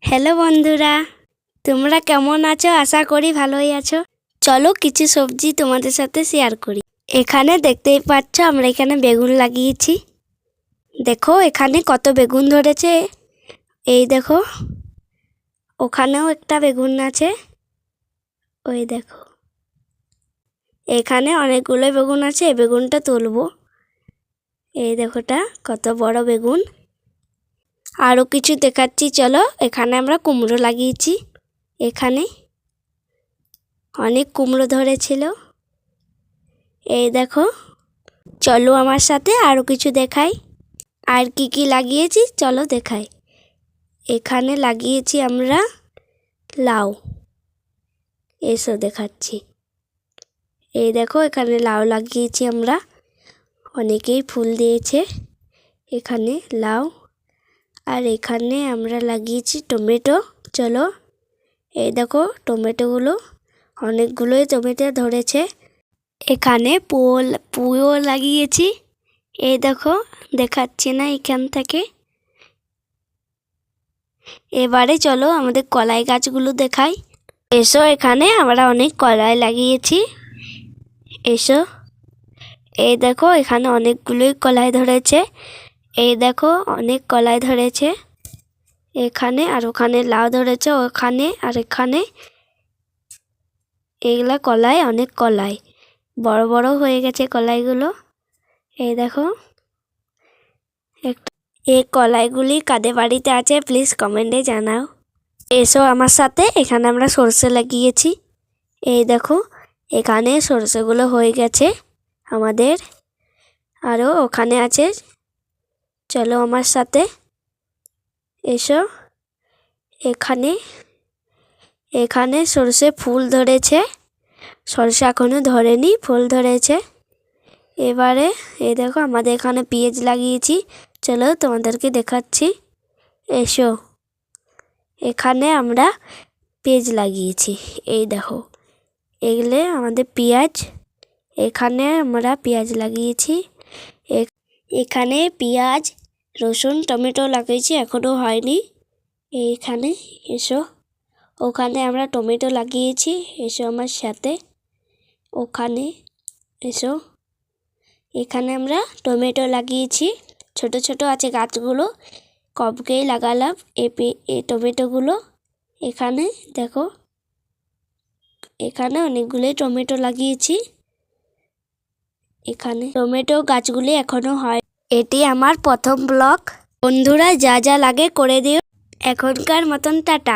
Hello বন্ধুরা, তোমরা কেমন আছো? আশা করি ভালোই আছো। চলো কিছু সবজি তোমাদের সাথে শেয়ার করি। এখানে দেখতেই পাচ্ছ আমরা এখানে বেগুন লাগিয়েছি। দেখো এখানে কত বেগুন ধরেছে। এই দেখো, ওখানেও একটা বেগুন আছে। ওই দেখো, এখানে অনেকগুলো বেগুন আছে। এই বেগুনটা তুলবো। এই দেখোটা কত বড় বেগুন। আরও কিছু দেখাচ্ছি চলো। এখানে আমরা কুমড়ো লাগিয়েছি। এখানে অনেক কুমড়ো ধরেছিল। এই দেখো, চলো আমার সাথে আরও কিছু দেখাই। আর কি কি লাগিয়েছি চলো দেখাই। এখানে লাগিয়েছি আমরা লাউ। এসো দেখাচ্ছি। এই দেখো, এখানে লাউ লাগিয়েছি আমরা। অনেকেই ফুল দিয়েছে এখানে লাউ। আর এখানে আমরা লাগিয়েছি টমেটো। চলো, এই দেখো টমেটোগুলো, অনেকগুলোই টমেটো ধরেছে। এখানে পুঁইও লাগিয়েছি। এই দেখো, দেখাচ্ছি না এখান থেকে। এবারে চলো আমাদের কলাই গাছগুলো দেখাই। এসো, এখানে আমরা অনেক কলাই লাগিয়েছি। এসো, এই দেখো এখানে অনেকগুলোই কলাই ধরেছে। এই দেখো অনেক কলাই ধরেছে এখানে। আর ওখানে লাউ ধরেছে, ওখানে আর এখানে। এগুলা কলাই, অনেক কলাই, বড় বড় হয়ে গেছে কলাইগুলো। এই দেখো, এই কলাইগুলি কাদের বাড়িতে আছে প্লিজ কমেন্টে জানাও। এসো আমার সাথে। এখানে আমরা সরষে লাগিয়েছি। এই দেখো, এখানে সরষেগুলো হয়ে গেছে আমাদের। আরও ওখানে আছে। চলো আমার সাথে। এসো, এখানে সরষে ফুল ধরেছে। সরষে এখনো ধরেনি, ফুল ধরেছে। এবারে এই দেখো আমাদের এখানে পেঁয়াজ লাগিয়েছি। চলো তোমাদেরকে দেখাচ্ছি। এসো, এখানে আমরা পেঁয়াজ লাগিয়েছি। এই দেখো, এগুলো আমাদের পেঁয়াজ। এখানে আমরা পেঁয়াজ লাগিয়েছি। এখানে পেঁয়াজ, রসুন, টমেটো লাগিয়েছি, এখনও হয়নি। এইখানে এসো, ওখানে আমরা টমেটো লাগিয়েছি। এসো আমার সাথে। ওখানে এসো, এখানে আমরা টমেটো লাগিয়েছি। ছোট ছোট আছে গাছগুলো, কবকেই লাগালাম এই টমেটোগুলো। এখানে দেখো, এখানে অনেকগুলোই টমেটো লাগিয়েছি। এখানে টমেটো গাছগুলি এখনো হয়। এটি আমার প্রথম ব্লগ। বন্ধুরা যা যা লাগে করে দিও। এখনকার মতন টাটা।